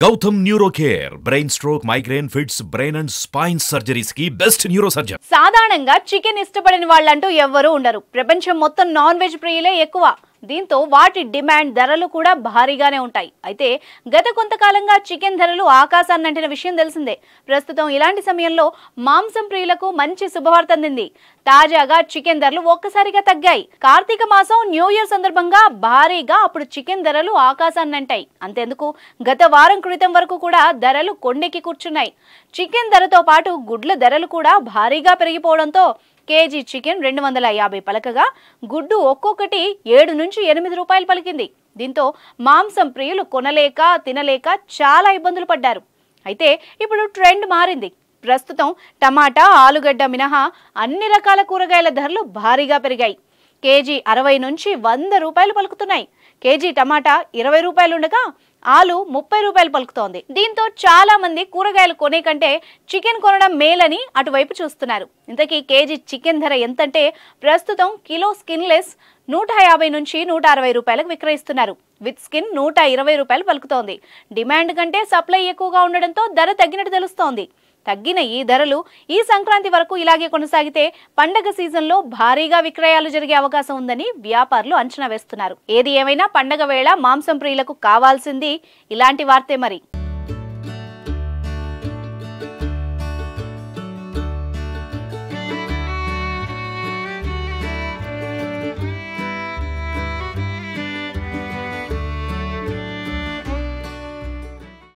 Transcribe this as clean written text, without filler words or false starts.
Gautam Neurocare, brain stroke, migraine, fits, brain and spine surgeries की best neurosurgeon. సాధారణంగా chicken ఇష్టపడని వాళ్ళంటూ ఎవ్వరూ ఉండరు. ప్రపంచం మొత్తం నాన్ వెజ్ ప్రియులే ఎక్కువ. దీంతో వాటి డిమాండ్ ధరలు కూడా భారీగానే ఉంటాయి. అయితే గత కొంతకాలంగా చికెన్ ధరలు ఆకాశాన్నంటిన విషయం తెలిసిందే. ప్రస్తుతం ఇలాంటి సమయంలో మాంసం ప్రియులకు మంచి శుభవార్త అందింది. తాజాగా చికెన్ ధరలు ఒక్కసారిగా తగ్గాయి. కార్తీక మాసం న్యూ ఇయర్ సందర్భంగా భారీగా అప్పుడు చికెన్ ధరలు ఆకాశాన్నంటాయి. అంతేందుకు గత వారం క్రితం వరకు కూడా ధరలు కొండెక్కి కూర్చున్నాయి. చికెన్ ధరతో పాటు గుడ్ల ధరలు కూడా భారీగా పెరిగిపోవడంతో కేజీ చికెన్ 250 పలకగా గుడ్డు ఒక్కొక్కటి 7 నుంచి 8 రూపాయలు పలికింది. దీంతో మాంసం ప్రియులు కొనలేక తినలేక చాలా ఇబ్బందులు పడ్డారు. అయితే ఇప్పుడు ట్రెండ్ మారింది. ప్రస్తుతం టమాటా, ఆలుగడ్డ మినహా అన్ని రకాల కూరగాయల ధరలు భారీగా పెరిగాయి. కేజీ 60 నుంచి 100 రూపాయలు పలుకుతున్నాయి. కేజీ టమాటా 20 రూపాయలు ఉండగా ఆలు 30 రూపాయలు పలుకుతోంది. దీంతో చాలా మంది కూరగాయలు కొనే కంటే చికెన్ కొనడం మేలని అటువైపు చూస్తున్నారు. ఇంతకీ కేజీ చికెన్ ధర ఎంతంటే ప్రస్తుతం కిలో స్కిన్లెస్ 150 నుంచి 160 రూపాయలకు విక్రయిస్తున్నారు. విత్ స్కిన్ 120 రూపాయలు పలుకుతోంది. డిమాండ్ కంటే సప్లై ఎక్కువగా ఉండడంతో ధర తగ్గినట్టు తెలుస్తోంది. తగ్గిన ఈ ధరలు ఈ సంక్రాంతి వరకు ఇలాగే కొనసాగితే పండగ సీజన్లో భారీగా విక్రయాలు జరిగే అవకాశం ఉందని వ్యాపారులు అంచనా వేస్తున్నారు. ఏది ఏమైనా పండగ వేళ మాంసం ప్రియులకు కావాల్సింది ఇలాంటి వార్తే మరి.